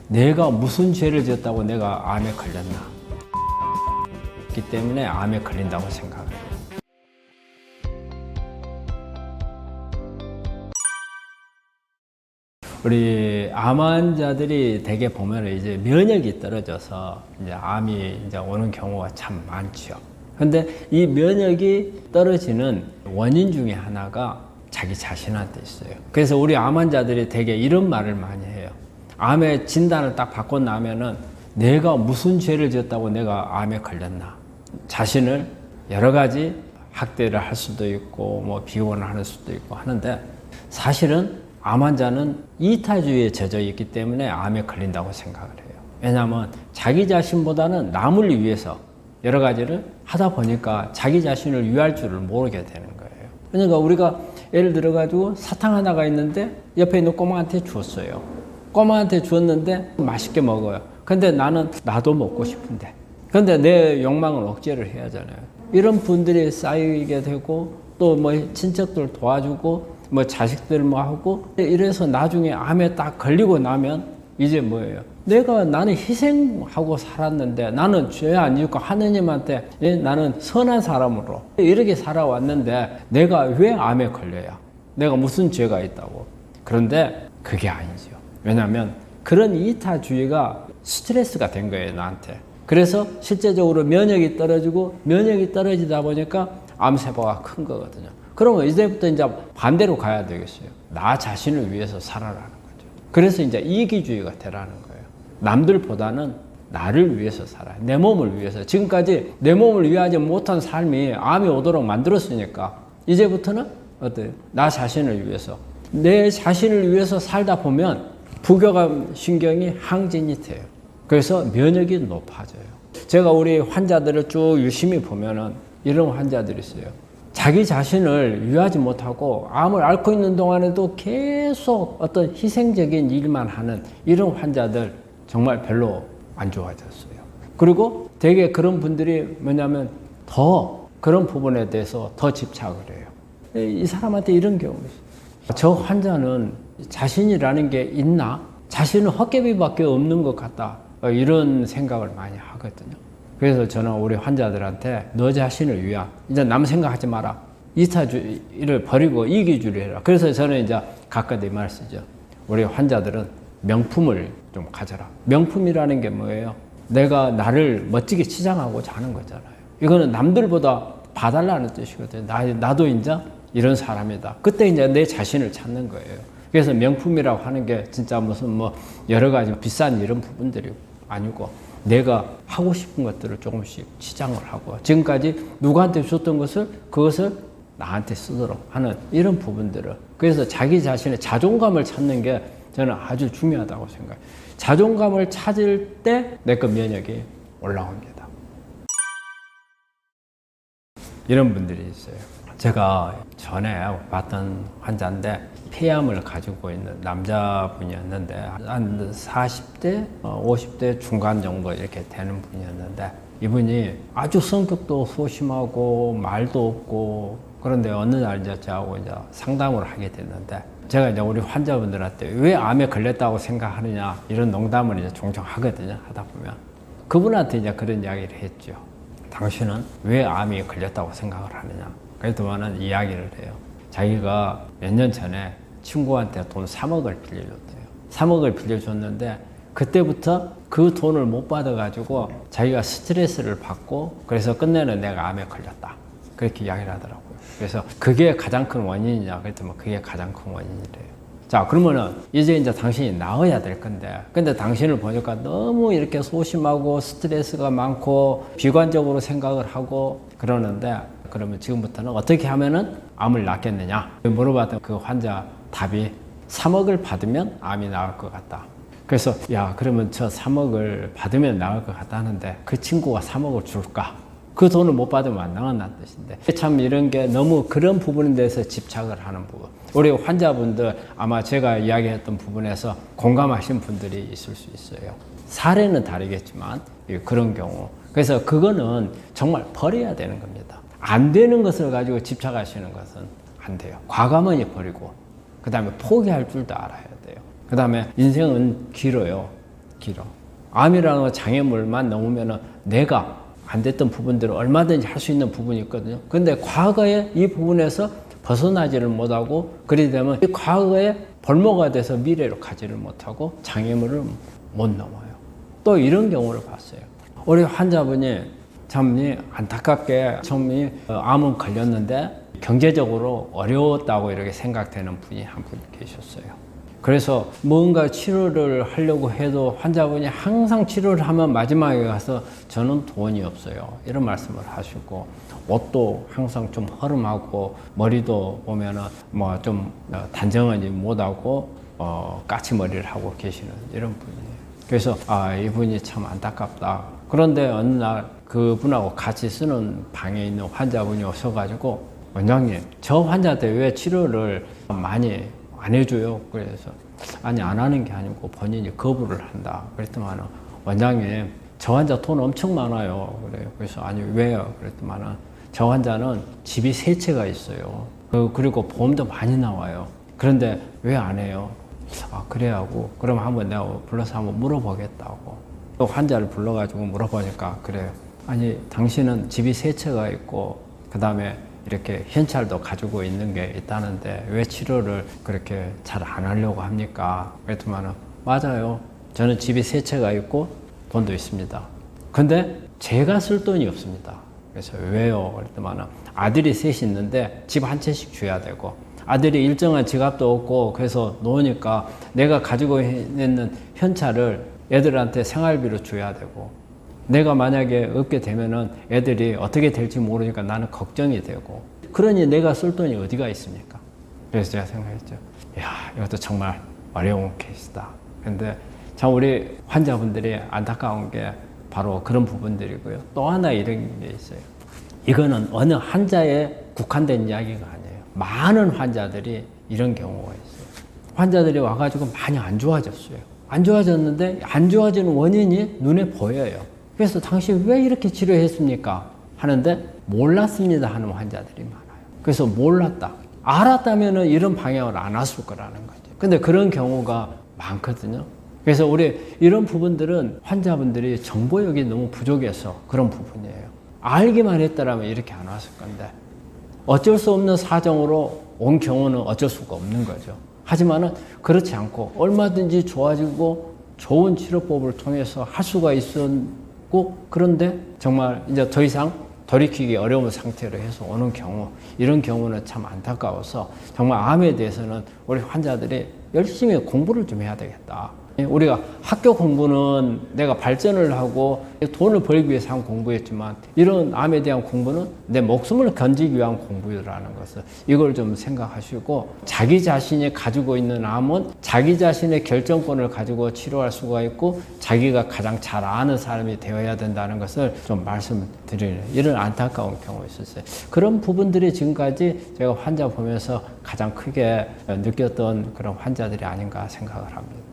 내가 무슨 죄를 지었다고 내가 암에 걸렸나? 그렇기 때문에 암에 걸린다고 생각을 해요. 우리 암 환자들이 대개 보면 이제 면역이 떨어져서 이제 암이 이제 오는 경우가 참 많죠. 근데 이 면역이 떨어지는 원인 중에 하나가 자기 자신한테 있어요. 그래서 우리 암 환자들이 대개 이런 말을 많이 해요. 암의 진단을 딱 받고 나면은 내가 무슨 죄를 지었다고 내가 암에 걸렸나? 자신을 여러 가지 학대를 할 수도 있고 뭐 비혼을 할 수도 있고 하는데 사실은 암 환자는 이타주의에 젖어 있기 때문에 암에 걸린다고 생각을 해요. 왜냐하면 자기 자신보다는 남을 위해서 여러 가지를 하다 보니까 자기 자신을 위할 줄을 모르게 되는 거예요. 그러니까 우리가 예를 들어가지고 사탕 하나가 있는데 옆에 있는 꼬마한테 주었어요. 꼬마한테 주었는데 맛있게 먹어요. 근데 나도 먹고 싶은데. 근데 내 욕망을 억제를 해야 하잖아요. 이런 분들이 쌓이게 되고 또 뭐 친척들 도와주고 뭐 자식들 뭐 하고 이래서 나중에 암에 딱 걸리고 나면 이제 뭐예요? 나는 희생하고 살았는데 나는 죄 안 짓고 하느님한테 나는 선한 사람으로 이렇게 살아왔는데 내가 왜 암에 걸려야? 내가 무슨 죄가 있다고? 그런데 그게 아니죠. 왜냐하면 그런 이타주의가 스트레스가 된 거예요, 나한테. 그래서 실제적으로 면역이 떨어지고 면역이 떨어지다 보니까 암세포가 큰 거거든요. 그러면 이제부터 이제 반대로 가야 되겠어요. 나 자신을 위해서 살아라는 거죠. 그래서 이제 이기주의가 되라는 거예요. 남들보다는 나를 위해서 살아요. 내 몸을 위해서. 지금까지 내 몸을 위하지 못한 삶이 암이 오도록 만들었으니까 이제부터는 어때요? 나 자신을 위해서. 내 자신을 위해서 살다 보면 부교감 신경이 항진이 돼요. 그래서 면역이 높아져요. 제가 우리 환자들을 쭉 유심히 보면은 이런 환자들이 있어요. 자기 자신을 위하지 못하고 암을 앓고 있는 동안에도 계속 어떤 희생적인 일만 하는 이런 환자들 정말 별로 안 좋아졌어요. 그리고 되게 그런 분들이 뭐냐면 더 그런 부분에 대해서 더 집착을 해요. 이 사람한테 이런 경우가 있어요. 저 환자는 자신이라는 게 있나? 자신은 헛개비밖에 없는 것 같다. 이런 생각을 많이 하거든요. 그래서 저는 우리 환자들한테 너 자신을 위한 이제 남 생각하지 마라. 이타주의를 버리고 이기주의를 해라. 그래서 저는 이제 가끔 이 말 쓰죠. 우리 환자들은 명품을 좀 가져라. 명품이라는 게 뭐예요? 내가 나를 멋지게 치장하고자 하는 거잖아요. 이거는 남들보다 봐달라는 뜻이거든요. 나도 이제 이런 사람이다. 그때 이제 내 자신을 찾는 거예요. 그래서 명품이라고 하는 게 진짜 무슨 뭐 여러 가지 비싼 이런 부분들이 아니고 내가 하고 싶은 것들을 조금씩 치장을 하고 지금까지 누구한테 줬던 것을 그것을 나한테 쓰도록 하는 이런 부분들을 그래서 자기 자신의 자존감을 찾는 게 저는 아주 중요하다고 생각해요. 자존감을 찾을 때 내 거 면역이 올라옵니다. 이런 분들이 있어요. 제가 전에 봤던 환자인데 폐암을 가지고 있는 남자분이었는데 한 40대, 50대 중간 정도 이렇게 되는 분이었는데 이분이 아주 성격도 소심하고 말도 없고 그런데 어느 날 이제 저하고 이제 상담을 하게 됐는데 제가 이제 우리 환자분들한테 왜 암에 걸렸다고 생각하느냐 이런 농담을 이제 종종 하거든요. 하다 보면 그분한테 이제 그런 이야기를 했죠. 당신은 왜 암이 걸렸다고 생각을 하느냐. 그랬더니 이야기를 해요. 자기가 몇 년 전에 친구한테 돈 3억을 빌려줬대요. 3억을 빌려줬는데 그때부터 그 돈을 못 받아가지고 자기가 스트레스를 받고 그래서 끝내는 내가 암에 걸렸다. 그렇게 이야기를 하더라고요. 그래서 그게 가장 큰 원인이냐 그랬더니 그게 가장 큰 원인이래요. 자 그러면은 이제 당신이 나아야 될 건데 근데 당신을 보니까 너무 이렇게 소심하고 스트레스가 많고 비관적으로 생각을 하고 그러는데 그러면 지금부터는 어떻게 하면은 암을 낫겠느냐 물어봤던 그 환자 답이 3억을 받으면 암이 나을 것 같다. 그래서 야 그러면 저 3억을 받으면 나을 것 같다 하는데 그 친구가 3억을 줄까? 그 돈을 못 받으면 안 나간다는 뜻인데 참 이런 게 너무 그런 부분에 대해서 집착을 하는 부분 우리 환자분들 아마 제가 이야기했던 부분에서 공감하신 분들이 있을 수 있어요. 사례는 다르겠지만 그런 경우 그래서 그거는 정말 버려야 되는 겁니다. 안 되는 것을 가지고 집착하시는 것은 안 돼요. 과감하게 버리고 그 다음에 포기할 줄도 알아야 돼요. 그 다음에 인생은 길어요. 길어. 암이라는 장애물만 넘으면 내가 안 됐던 부분들을 얼마든지 할 수 있는 부분이 있거든요. 근데 과거에 이 부분에서 벗어나지를 못하고 그리 되면 이 과거에 벌모가 돼서 미래로 가지를 못하고 장애물을 못 넘어요. 또 이런 경우를 봤어요. 우리 환자분이 참 안타깝게 처음에 암은 걸렸는데 경제적으로 어려웠다고 이렇게 생각되는 분이 한 분 계셨어요. 그래서 뭔가 치료를 하려고 해도 환자분이 항상 치료를 하면 마지막에 가서 저는 돈이 없어요. 이런 말씀을 하시고 옷도 항상 좀 허름하고 머리도 보면은 뭐 좀 단정하지 못하고 까치머리를 하고 계시는 이런 분이에요. 그래서 이분이 참 안타깝다. 그런데 어느 날 그분하고 같이 쓰는 방에 있는 환자분이 오셔가지고 원장님, 저 환자한테 왜 치료를 많이 안 해줘요? 그래서 아니 안 하는 게 아니고 본인이 거부를 한다. 그랬더니 원장님, 저 환자 돈 엄청 많아요. 그래요. 그래서 아니 왜요? 그랬더니 저 환자는 집이 세 채가 있어요. 그리고 보험도 많이 나와요. 그런데 왜 안 해요? 그래 하고 그럼 한번 내가 불러서 한번 물어보겠다고 또 환자를 불러가지고 물어보니까 그래요. 아니 당신은 집이 세 채가 있고 그 다음에 이렇게 현찰도 가지고 있는 게 있다는데 왜 치료를 그렇게 잘 안 하려고 합니까? 그랬더니 맞아요. 저는 집이 세 채가 있고 돈도 있습니다. 근데 제가 쓸 돈이 없습니다. 그래서 왜요? 그랬더니 아들이 셋이 있는데 집 한 채씩 줘야 되고 아들이 일정한 지갑도 없고 그래서 놓으니까 내가 가지고 있는 현찰을 애들한테 생활비로 줘야 되고 내가 만약에 없게 되면은 애들이 어떻게 될지 모르니까 나는 걱정이 되고 그러니 내가 쓸 돈이 어디가 있습니까? 그래서 제가 생각했죠. 이야, 이것도 정말 어려운 케이스다. 근데 참 우리 환자분들이 안타까운 게 바로 그런 부분들이고요. 또 하나 이런 게 있어요. 이거는 어느 환자에 국한된 이야기가 아니에요. 많은 환자들이 이런 경우가 있어요. 환자들이 와가지고 많이 안 좋아졌어요. 안 좋아졌는데 안 좋아지는 원인이 눈에 보여요. 그래서 당신 왜 이렇게 치료했습니까? 하는데 몰랐습니다 하는 환자들이 많아요. 그래서 몰랐다. 알았다면 이런 방향을 안 왔을 거라는 거죠. 근데 그런 경우가 많거든요. 그래서 우리 이런 부분들은 환자분들이 정보력이 너무 부족해서 그런 부분이에요. 알기만 했더라면 이렇게 안 왔을 건데 어쩔 수 없는 사정으로 온 경우는 어쩔 수가 없는 거죠. 하지만은 그렇지 않고 얼마든지 좋아지고 좋은 치료법을 통해서 할 수가 있었고 그런데 정말 이제 더 이상 돌이키기 어려운 상태로 해서 오는 경우 이런 경우는 참 안타까워서 정말 암에 대해서는 우리 환자들이 열심히 공부를 좀 해야 되겠다. 우리가 학교 공부는 내가 발전을 하고 돈을 벌기 위해서 한 공부였지만 이런 암에 대한 공부는 내 목숨을 건지기 위한 공부라는 것을 이걸 좀 생각하시고 자기 자신이 가지고 있는 암은 자기 자신의 결정권을 가지고 치료할 수가 있고 자기가 가장 잘 아는 사람이 되어야 된다는 것을 좀 말씀드리는 이런 안타까운 경우가 있었어요. 그런 부분들이 지금까지 제가 환자 보면서 가장 크게 느꼈던 그런 환자들이 아닌가 생각을 합니다.